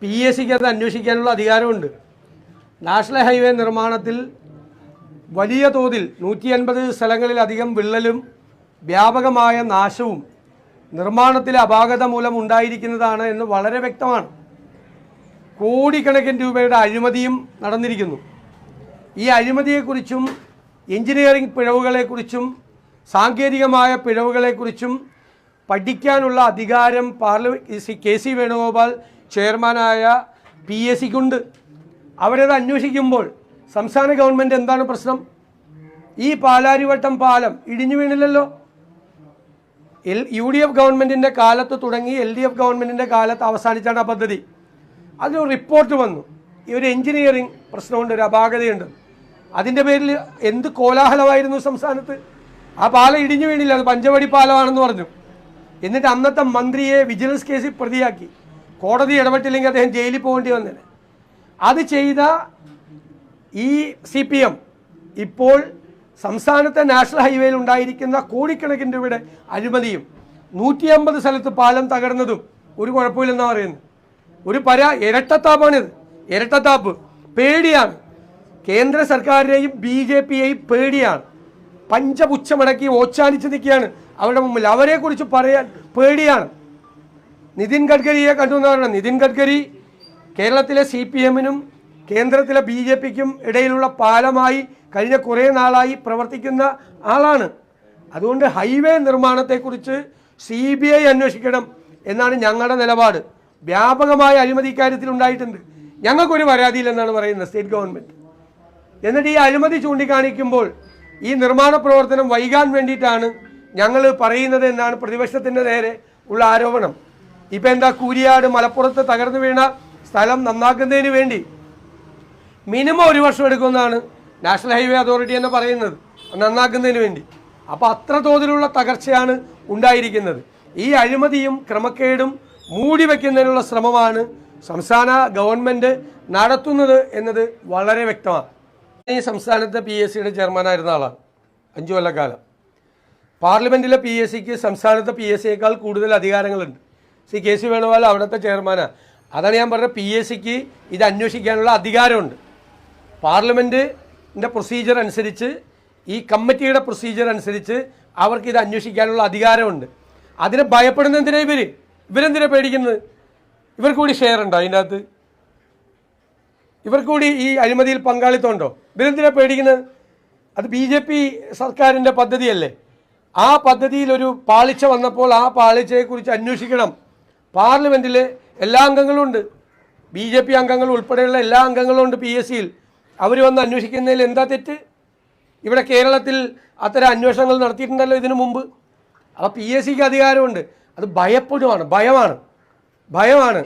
PSCക്ക് അത് അന്വേഷിക്കാനുള്ള അധികാരമുണ്ട്. National highway നിർമ്മാണത്തിൽ വലിയ തോതിൽ 150 സ്ഥലങ്ങളിലധികം വിള്ളലും വ്യാപകമായ നാശവും നിർമ്മാണത്തിലെ അപാകത മൂലം ഉണ്ടായിരിക്കുന്നതാണ് എന്ന് വളരെ വ്യക്തമാണ്. കോടിക്കണക്കിന് രൂപയുടെ അഴിമതിയും നടന്നിരിക്കുന്നു. ഈ അഴിമതിയെക്കുറിച്ചും എഞ്ചിനീയറിംഗ് പിഴവുകളെക്കുറിച്ചും സാങ്കേതികമായ പിഴവുകളെക്കുറിച്ചും പഠിക്കാനുള്ള അധികാരം KC വേണുഗോപാൽ ചെയർമാനായ PSCക്കുണ്ട്. അവരത് അന്വേഷിക്കുമ്പോൾ സംസ്ഥാന ഗവൺമെൻറ് എന്താണ് പ്രശ്നം? ഈ പാലാരിവട്ടം പാലം ഇടിഞ്ഞു വീണില്ലല്ലോ. UDF ഗവൺമെൻറ്റിൻ്റെ കാലത്ത് തുടങ്ങി LDF ഗവൺമെൻറ്റിൻ്റെ കാലത്ത് അവസാനിച്ചാണ് ആ പദ്ധതി. അതിനൊരു റിപ്പോർട്ട് വന്നു, ഈ ഒരു എഞ്ചിനീയറിംഗ് പ്രശ്നമുണ്ട്, ഒരു അപാകതയുണ്ട്. അതിൻ്റെ പേരിൽ എന്ത് കോലാഹലമായിരുന്നു സംസ്ഥാനത്ത്. ആ പാലം ഇടിഞ്ഞു വീണില്ല, അത് പഞ്ചവടി പാലമാണെന്ന് പറഞ്ഞു. എന്നിട്ട് അന്നത്തെ മന്ത്രിയെ വിജിലൻസ് കേസിൽ പ്രതിയാക്കി. കോടതി ഇടപെട്ടില്ലെങ്കിൽ അദ്ദേഹം ജയിലിൽ പോകേണ്ടി വന്നേനെ. അത് ചെയ്ത ഈ CPM ഇപ്പോൾ സംസ്ഥാനത്തെ നാഷണൽ ഹൈവേയിൽ ഉണ്ടായിരിക്കുന്ന കോടിക്കണക്കിന് രൂപയുടെ അഴിമതിയും 150 സ്ഥലത്ത് പാലം തകർന്നതും ഒരു കുഴപ്പമില്ലെന്നാണ് പറയുന്നത്. ഒരു ഇരട്ടത്താപ്പാണിത്, ഇരട്ടത്താപ്പ്. പേടിയാണ്, കേന്ദ്ര സർക്കാരിനെയും BJPയെയും പേടിയാണ്. പഞ്ചപുച്ഛമടക്കി ഓച്ചാനിച്ച് നിൽക്കുകയാണ് അവരുടെ മുമ്പിൽ. അവരെക്കുറിച്ച് പറയാൻ പേടിയാണ്. നിതിൻ ഗഡ്കരിയെ കണ്ടു എന്ന് പറയണം. നിതിൻ ഗഡ്കരി കേരളത്തിലെ CPMനും കേന്ദ്രത്തിലെ BJPക്കും ഇടയിലുള്ള പാലമായി കഴിഞ്ഞ കുറേ നാളായി പ്രവർത്തിക്കുന്ന ആളാണ്. അതുകൊണ്ട് ഹൈവേ നിർമ്മാണത്തെക്കുറിച്ച് CBI അന്വേഷിക്കണം എന്നാണ് ഞങ്ങളുടെ നിലപാട്. വ്യാപകമായ അഴിമതി ഇക്കാര്യത്തിൽ ഉണ്ടായിട്ടുണ്ട്. ഞങ്ങൾക്കൊരു പരാതിയില്ലെന്നാണ് പറയുന്നത് സ്റ്റേറ്റ് ഗവൺമെൻറ്. എന്നിട്ട് ഈ അഴിമതി ചൂണ്ടിക്കാണിക്കുമ്പോൾ ഈ നിർമ്മാണ പ്രവർത്തനം വൈകാൻ വേണ്ടിയിട്ടാണ് ഞങ്ങൾ പറയുന്നത് എന്നാണ് പ്രതിപക്ഷത്തിൻ്റെ നേരെ ഉള്ള ആരോപണം. ഇപ്പം എന്താ, കൂരിയാട് മലപ്പുറത്ത് തകർന്നു വീണ സ്ഥലം നന്നാക്കുന്നതിന് വേണ്ടി മിനിമം 1 വർഷം എടുക്കുമെന്നാണ് നാഷണൽ ഹൈവേ അതോറിറ്റി തന്നെ പറയുന്നത്, നന്നാക്കുന്നതിന് വേണ്ടി. അപ്പോൾ അത്ര തോതിലുള്ള തകർച്ചയാണ് ഉണ്ടായിരിക്കുന്നത്. ഈ അഴിമതിയും ക്രമക്കേടും മൂടി വയ്ക്കുന്നതിനുള്ള ശ്രമമാണ് സംസ്ഥാന ഗവൺമെൻറ് നടത്തുന്നത് എന്നത് വളരെ വ്യക്തമാണ്. ഈ സംസ്ഥാനത്തെ PSCയുടെ ചെയർമാനായിരുന്ന ആളാണ് 5 കൊല്ലക്കാലം. പാർലമെൻറ്റിലെ PSCക്ക് സംസ്ഥാനത്തെ PSCയേക്കാൾ കൂടുതൽ അധികാരങ്ങളുണ്ട്. KC വേണുഗോപാൽ അവിടുത്തെ ചെയർമാനാണ്. അതാണ് ഞാൻ പറഞ്ഞത്, PSCക്ക് ഇത് അന്വേഷിക്കാനുള്ള അധികാരമുണ്ട്. പാർലമെൻറ്റിൻ്റെ പ്രൊസീജിയർ അനുസരിച്ച്, ഈ കമ്മിറ്റിയുടെ പ്രൊസീജിയർ അനുസരിച്ച് അവർക്ക് ഇത് അന്വേഷിക്കാനുള്ള അധികാരമുണ്ട്. അതിനെ ഭയപ്പെടുന്ന എന്തിനാ ഇവരെന്തിനാ പേടിക്കുന്നത്? ഇവർക്ക് കൂടി ഷെയർ ഉണ്ടോ അതിൻ്റെ അകത്ത്? ഇവർക്ക് കൂടി ഈ അഴിമതിയിൽ പങ്കാളിത്തം ഉണ്ടോ? ഇവരെന്തിനാ പേടിക്കുന്നത്? അത് BJP സർക്കാരിൻ്റെ പദ്ധതിയല്ലേ. ആ പദ്ധതിയിൽ ഒരു പാളിച്ച വന്നപ്പോൾ ആ പാളിച്ചയെക്കുറിച്ച് അന്വേഷിക്കണം. പാർലമെൻറ്റിൽ എല്ലാ അംഗങ്ങളും ഉണ്ട്, BJP അംഗങ്ങൾ ഉൾപ്പെടെയുള്ള എല്ലാ അംഗങ്ങളും ഉണ്ട് PSCയിൽ. അവർ വന്ന് അന്വേഷിക്കുന്നതിൽ എന്താ തെറ്റ്? ഇവിടെ കേരളത്തിൽ അത്തരം അന്വേഷണങ്ങൾ നടത്തിയിട്ടുണ്ടല്ലോ ഇതിനു മുമ്പ്. അപ്പോൾ PSCക്ക് അധികാരമുണ്ട്. അത് ഭയമാണ്.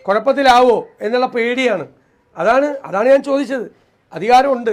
കുഴപ്പത്തിലാവോ എന്നുള്ള പേടിയാണ്. അതാണ് ഞാൻ ചോദിച്ചത്. അധികാരമുണ്ട്.